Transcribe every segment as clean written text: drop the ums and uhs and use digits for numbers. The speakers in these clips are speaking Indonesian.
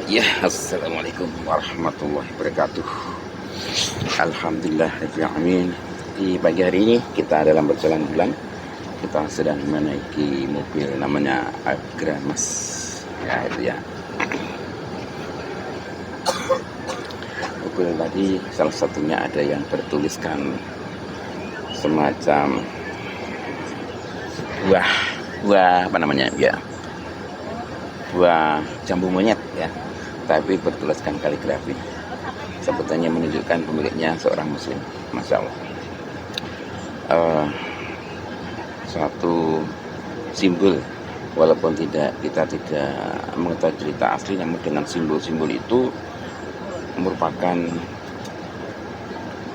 Ya, assalamualaikum warahmatullahi wabarakatuh. Alhamdulillah, amin. Di pagi hari ini kita dalam berjalan bulan, kita sedang menaiki mobil namanya Agramas. Ya, itu ya. Mobil tadi salah satunya ada yang bertuliskan semacam buah apa namanya ya, buah jambu monyet ya, tapi bertuliskan kaligrafi. Sebutannya menunjukkan pemiliknya seorang muslim. Masya Allah. Suatu simbol, walaupun kita tidak mengetahui cerita asli, namun dengan simbol-simbol itu merupakan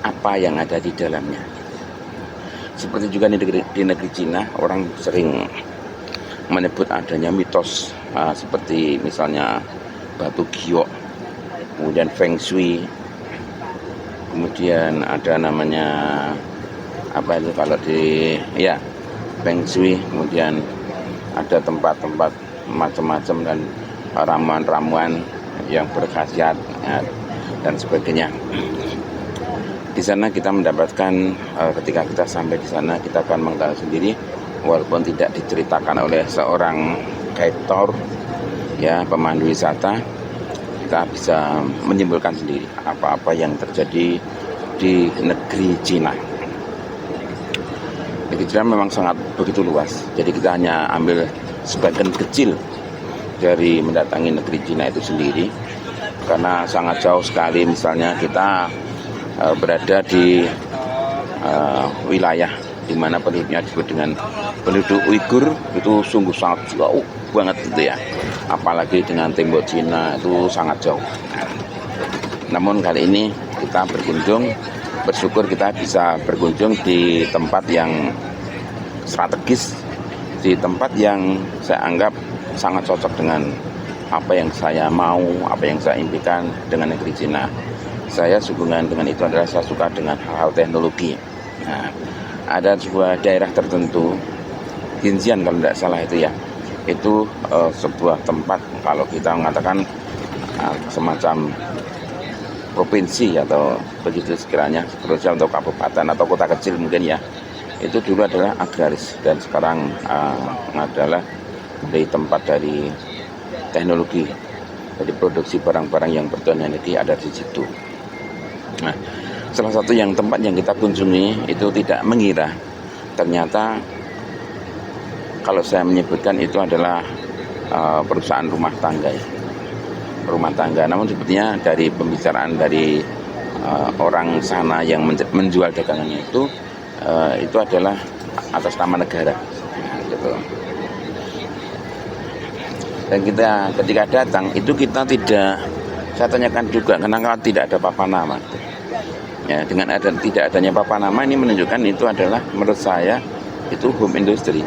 apa yang ada di dalamnya. Seperti juga di negeri Cina, orang sering menyebut adanya mitos seperti misalnya batu giok, kemudian feng shui, kemudian ada namanya apa itu kalau di ya feng shui, kemudian ada tempat-tempat macam-macam dan ramuan-ramuan yang berkhasiat ya, dan sebagainya. Di sana kita mendapatkan ketika kita sampai di sana kita akan mengetahui sendiri, walaupun tidak diceritakan oleh seorang guide tour ya, pemandu wisata, kita bisa menyimpulkan sendiri apa-apa yang terjadi di negeri Cina. Negeri Cina memang sangat begitu luas, jadi kita hanya ambil sebagian kecil dari mendatangi negeri Cina itu sendiri, karena sangat jauh sekali. Misalnya kita berada di wilayah di mana penduduknya disebut dengan penduduk Uighur, itu sungguh sangat jauh banget gitu ya, apalagi dengan tembok Cina itu sangat jauh. Namun kali ini kita bersyukur kita bisa berkunjung di tempat yang strategis, di tempat yang saya anggap sangat cocok dengan apa yang saya mau, apa yang saya impikan dengan negeri Cina. Saya sehubungan dengan itu adalah saya suka dengan hal-hal teknologi. Nah, ada sebuah daerah tertentu, Xinjiang kalau tidak salah itu ya, itu sebuah tempat kalau kita mengatakan semacam provinsi atau begitu sekiranya, provinsi atau kabupaten atau kota kecil mungkin ya, itu dulu adalah agraris dan sekarang adalah di tempat dari teknologi, jadi produksi barang-barang yang berteknologi ada di situ. Nah, salah satu yang tempat yang kita kunjungi itu tidak mengira, ternyata kalau saya menyebutkan itu adalah perusahaan rumah tangga ya. Rumah tangga, namun sepertinya dari pembicaraan dari orang sana yang menjual dagangannya itu adalah atas nama negara gitu. Dan kita ketika datang itu kita tidak, saya tanyakan juga kenapa tidak ada papan nama ya. Dengan tidak adanya papan nama ini menunjukkan itu adalah, menurut saya itu home industry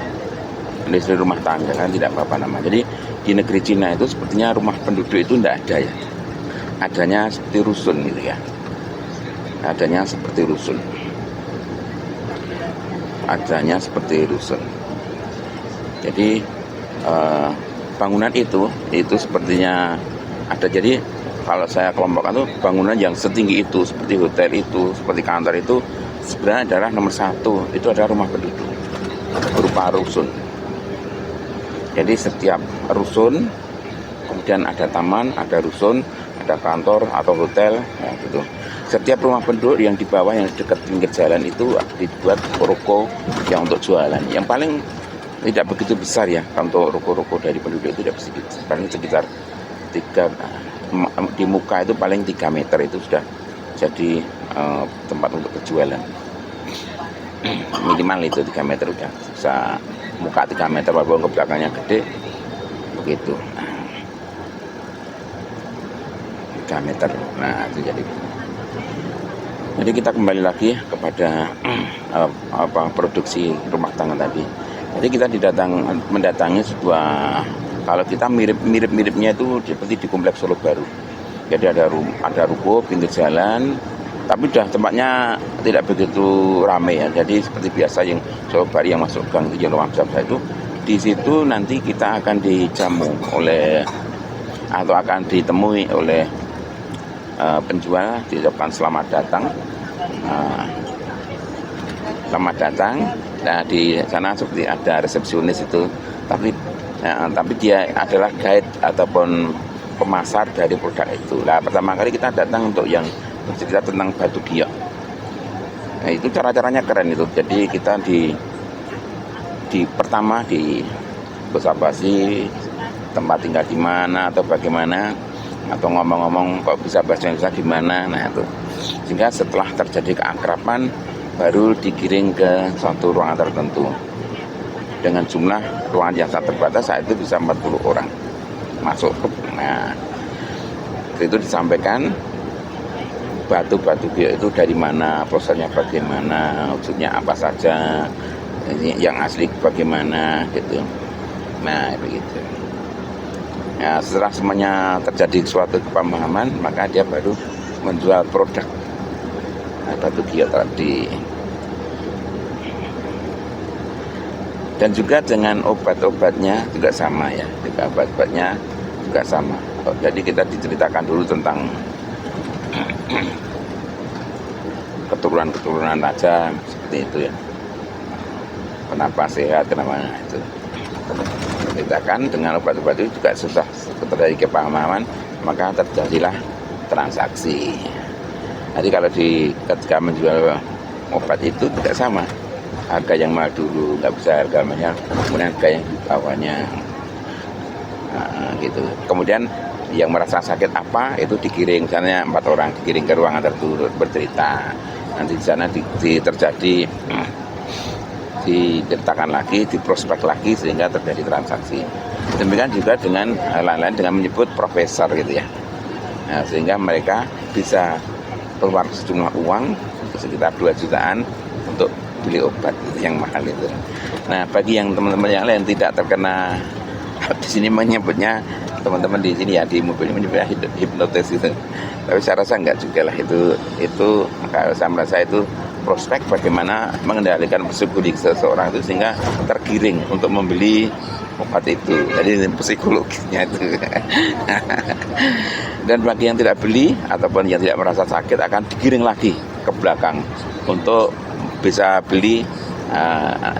rumah tangga, kan tidak papan nama. Jadi di negeri Cina itu sepertinya rumah penduduk itu tidak ada ya, adanya seperti rusun gitu ya, adanya seperti rusun. Jadi bangunan itu sepertinya ada. Jadi kalau saya kelompokkan tuh bangunan yang setinggi itu, seperti hotel itu, seperti kantor itu, sebenarnya adalah nomor satu itu adalah rumah penduduk berupa rusun. Jadi setiap rusun kemudian ada taman, ada rusun, ada kantor atau hotel ya gitu. Setiap rumah penduduk yang di bawah yang dekat pinggir jalan itu dibuat ruko yang untuk jualan. Yang paling tidak begitu besar ya, untuk ruko-ruko dari penduduk itu tidak begitu, paling sekitar 3 di muka itu paling 3 meter itu sudah jadi tempat untuk berjualan. Minimal itu 3 meter udah bisa, muka 3 meter walaupun ke belakangnya gede begitu. 3 meter. Nah, itu jadi kita kembali lagi kepada produksi rumah tangga tadi. Jadi kita mendatangi sebuah, kalau kita mirip-miripnya itu seperti di Kompleks Solo Baru. Jadi ada ruko pinggir jalan, tapi tempatnya tidak begitu ramai ya. Jadi seperti biasa yang Solo Baru yang masuk gang Yellow Hamzah itu, di situ nanti kita akan dijamu oleh atau akan ditemui oleh penjual, diucapkan selamat datang. Selamat datang. Nah, di sana seperti ada resepsionis itu, tapi dia adalah guide ataupun pemasar dari produk itu. Nah, pertama kali kita datang untuk yang bercerita tentang batu giok. Nah, itu cara-caranya keren itu. Jadi kita pertama di basa-basi tempat tinggal di mana atau bagaimana, atau ngomong-ngomong kok bisa bahasa Indonesia gimana. Nah itu, sehingga setelah terjadi keakraban baru digiring ke suatu ruangan tertentu dengan jumlah ruangan yang sangat terbatas. Saat itu bisa 40 orang masuk. Nah itu disampaikan batu-batu giok itu dari mana, prosesnya bagaimana, wujudnya apa saja, yang asli bagaimana gitu. Nah begitu. Nah, setelah semuanya terjadi suatu kepemahaman, maka dia baru menjual produk batu giok tadi. Dan juga dengan obat-obatnya juga sama ya, juga obat-obatnya juga sama. Jadi kita diceritakan dulu tentang keturunan-keturunan raja seperti itu ya. Kenapa sehat, kenapa itu. Ceritakan dengan obat-obat itu juga susah terjadi kepahaman, maka terjadilah transaksi. Jadi kalau ketika menjual obat itu tidak sama, harga yang mahal dulu nggak bisa harga mahal, kemudian harga yang di bawahnya, gitu. Kemudian yang merasa sakit apa itu digiring, misalnya 4 orang digiring ke ruangan tertutup bercerita. Nanti di sana terjadi diceritakan lagi, diprospek lagi sehingga terjadi transaksi. Demikian juga dengan lain-lain, dengan menyebut profesor gitu ya. Nah, sehingga mereka bisa keluar sejumlah uang sekitar 2 jutaan untuk beli obat yang mahal itu. Nah, bagi yang teman-teman yang lain tidak terkena, di sini menyebutnya teman-teman di sini ya, di mobil ini menyebutnya hipnotis gitu. Tapi saya rasa enggak juga lah, itu kalau saya merasa itu prospek bagaimana mengendalikan psikologi seseorang itu sehingga tergiring untuk membeli obat itu. Jadi psikologisnya itu. Dan bagi yang tidak beli ataupun yang tidak merasa sakit akan digiring lagi ke belakang untuk bisa beli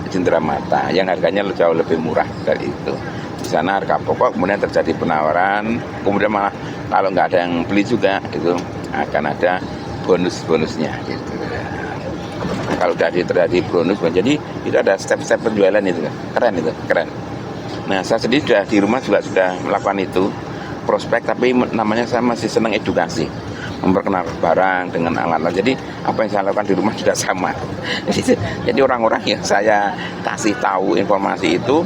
cindera mata yang harganya jauh lebih murah dari itu. Di sana harga pokok, kemudian terjadi penawaran, kemudian malah kalau nggak ada yang beli juga itu akan ada bonus-bonusnya gitu. Kalau terjadi bonus, jadi itu ada step-step penjualan itu, keren itu, keren. Nah, saya sendiri di rumah juga sudah melakukan itu, prospek, tapi namanya saya masih senang edukasi, memperkenalkan barang dengan alat. Jadi apa yang saya lakukan di rumah juga sama. Jadi orang-orang yang saya kasih tahu informasi itu,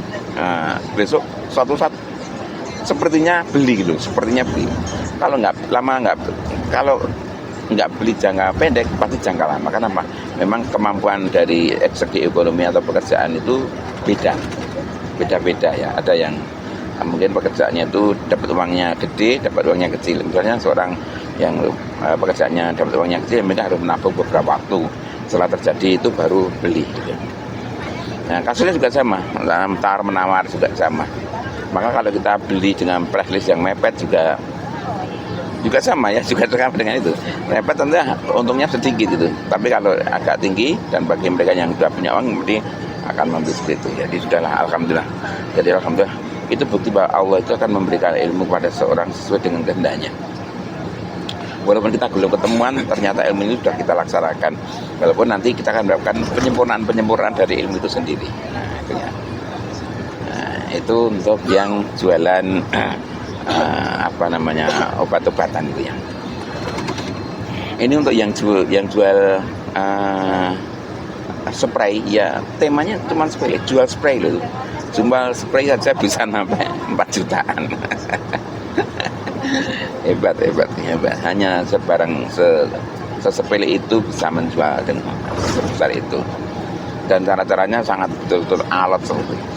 besok suatu saat sepertinya beli gitu, kalau nggak beli jangka pendek, pasti jangka lama. Kenapa? Memang kemampuan dari segi ekonomi atau pekerjaan itu beda-beda ya. Ada yang mungkin pekerjaannya itu dapat uangnya gede, dapat uangnya kecil. Misalnya seorang yang pekerjaannya dapat uangnya kecil, mereka harus menabung beberapa waktu. Setelah terjadi itu baru beli. Gitu. Nah, kasusnya juga sama, tawar menawar juga sama. Maka kalau kita beli dengan price list yang mepet juga sama ya, juga sama dengan itu. Mepet tentunya untungnya sedikit itu. Tapi kalau agak tinggi dan bagi mereka yang sudah punya uang, berarti akan membeli seperti itu. Jadi sudahlah, alhamdulillah. Jadi alhamdulillah itu bukti bahwa Allah itu akan memberikan ilmu kepada seorang sesuai dengan kehendaknya. Walaupun kita belum ketemuan, ternyata ilmu ini sudah kita laksanakan. Walaupun nanti kita akan melakukan penyempurnaan dari ilmu itu sendiri. Nah, itu untuk yang jualan obat-obatan itu ya. Ini untuk yang jual spray ya, temanya cuma spray, jual spray loh. Jual spray saja bisa sampai 4 jutaan. hebat. Hanya sebarang sesepele itu bisa menjual dengan sebesar itu. Dan cara-caranya sangat betul-betul alot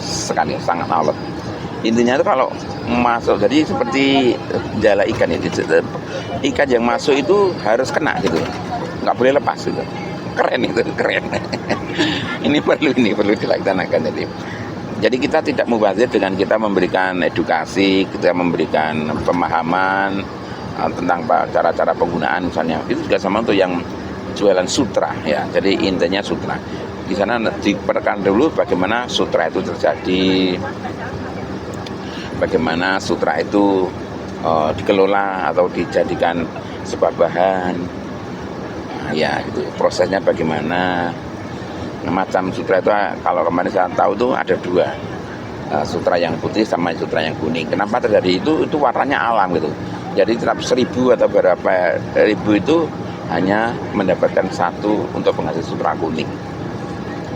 sekali, sangat alot. Intinya itu kalau masuk, jadi seperti jala ikan itu, ikan yang masuk itu harus kena gitu, nggak boleh lepas gitu. Keren itu, keren. Ini perlu dilaksanakan. Jadi Jadi kita tidak mubazir dengan kita memberikan edukasi, kita memberikan pemahaman tentang cara-cara penggunaan misalnya. Itu juga sama untuk yang jualan sutra ya. Jadi intinya sutra. Di sana diperkenalkan dulu bagaimana sutra itu terjadi, bagaimana sutra itu dikelola atau dijadikan sebuah bahan. Nah, ya itu prosesnya bagaimana. Macam sutra itu kalau kemarin saya tahu tuh ada dua, sutra yang putih sama sutra yang kuning. Kenapa terjadi itu warnanya alam gitu. Jadi setiap 1000 atau berapa ribu itu hanya mendapatkan satu untuk penghasil sutra kuning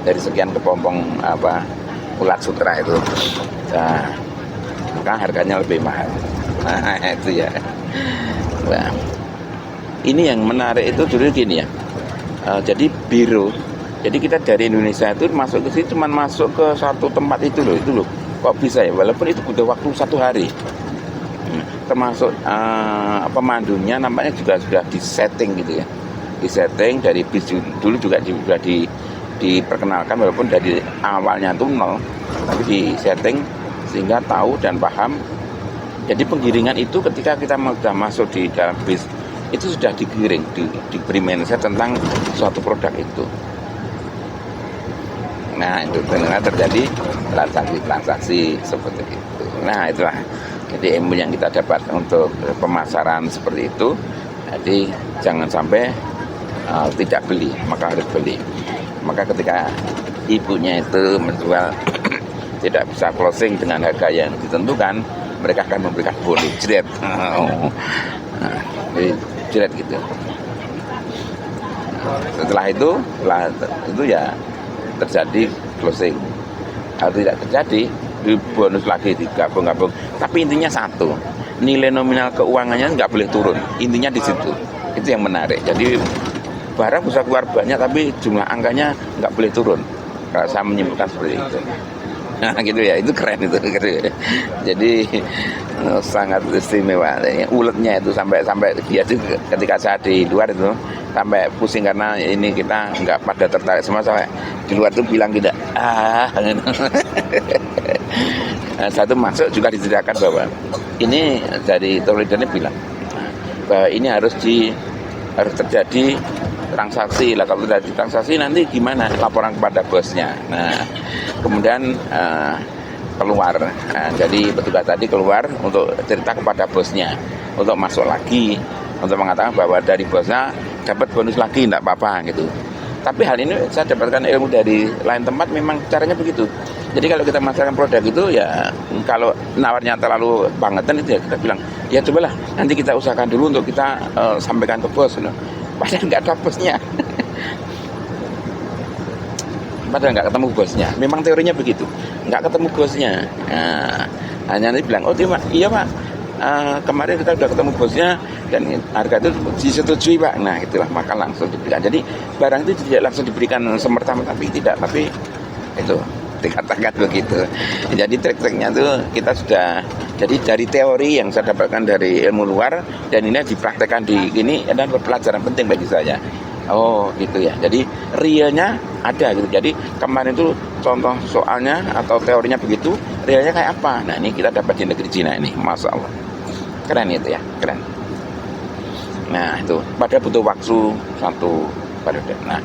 dari sekian kepompong ulat sutra itu. Nah, maka harganya lebih mahal. Nah itu ya. Nah, ini yang menarik itu dulu gini ya. Jadi biro. Jadi kita dari Indonesia itu masuk ke sini cuma masuk ke satu tempat itu loh, kok bisa ya? Walaupun itu butuh waktu 1 hari. Termasuk pemandunya nampaknya juga sudah disetting gitu ya, disetting dari bis dulu juga sudah diperkenalkan walaupun dari awalnya itu nol, tapi disetting sehingga tahu dan paham. Jadi penggiringan itu ketika kita sudah masuk di dalam bis itu sudah digiring, diberi mindset tentang suatu produk itu. Nah itu benar terjadi transaksi seperti itu. Nah itulah jadi ilmu yang kita dapat untuk pemasaran seperti itu. Jadi jangan sampai tidak beli, maka harus beli. Maka ketika ibunya itu menjual tidak bisa closing dengan harga yang ditentukan, mereka akan memberikan bonus jret. Jadi jret gitu. Setelah itu ya terjadi closing. Kalau tidak terjadi, bonus lagi digabung-gabung. Tapi intinya satu, nilai nominal keuangannya nggak boleh turun. Intinya di situ. Itu yang menarik. Jadi barang bisa keluar banyak, tapi jumlah angkanya nggak boleh turun. Kalau saya menyimpulkan seperti itu. Nah gitu ya, itu keren itu. Jadi sangat istimewa. Uletnya itu sampai dia juga ketika saya di luar itu sampai pusing karena ini kita nggak pada tertarik semua, sampai di luar itu bilang tidak satu masuk juga diceritakan bahwa ini dari Tolidan bilang bahwa ini harus terjadi transaksi lah. Kalau terjadi transaksi nanti gimana laporan kepada bosnya. Nah kemudian keluar. Nah, jadi petugas tadi keluar untuk cerita kepada bosnya untuk masuk lagi, untuk mengatakan bahwa dari bosnya dapat bonus lagi, enggak apa-apa gitu. Tapi hal ini saya dapatkan ilmu dari lain tempat, memang caranya begitu. Jadi kalau kita memasarkan produk itu ya, kalau nawarnya terlalu bangetan itu ya kita bilang, ya cobalah nanti kita usahakan dulu untuk kita sampaikan ke bos. Padahal nggak ada bosnya. Padahal nggak ketemu bosnya. Memang teorinya begitu, nggak ketemu bosnya. Nah, hanya nanti bilang, oh iya pak, kemarin kita sudah ketemu bosnya dan harga itu disetujui pak. Nah itulah, maka langsung diberikan. Jadi barang itu tidak langsung diberikan semerta-merta, tapi tidak, tapi itu dikatakan begitu. Jadi trik-triknya itu kita sudah, jadi dari teori yang saya dapatkan dari ilmu luar dan ini dipraktekkan di ini adalah pelajaran penting bagi saya. Oh gitu ya. Jadi realnya ada gitu. Jadi kemarin itu contoh soalnya atau teorinya begitu, realnya kayak apa? Nah ini kita dapat di negeri Cina ini, masya Allah. Keren itu ya, keren. Nah itu pada butuh waktu satu periode. Nah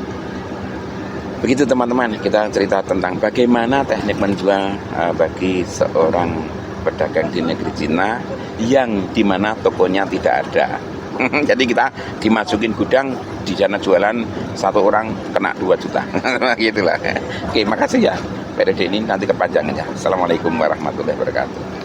begitu teman-teman, kita cerita tentang bagaimana teknik menjual bagi seorang pedagang di negeri Cina yang dimana tokonya tidak ada. Jadi kita dimasukin gudang, di sana jualan, satu orang kena 2 juta. Gitulah. Oke, makasih ya. Periode ini nanti kepanjangannya. Assalamualaikum warahmatullahi wabarakatuh.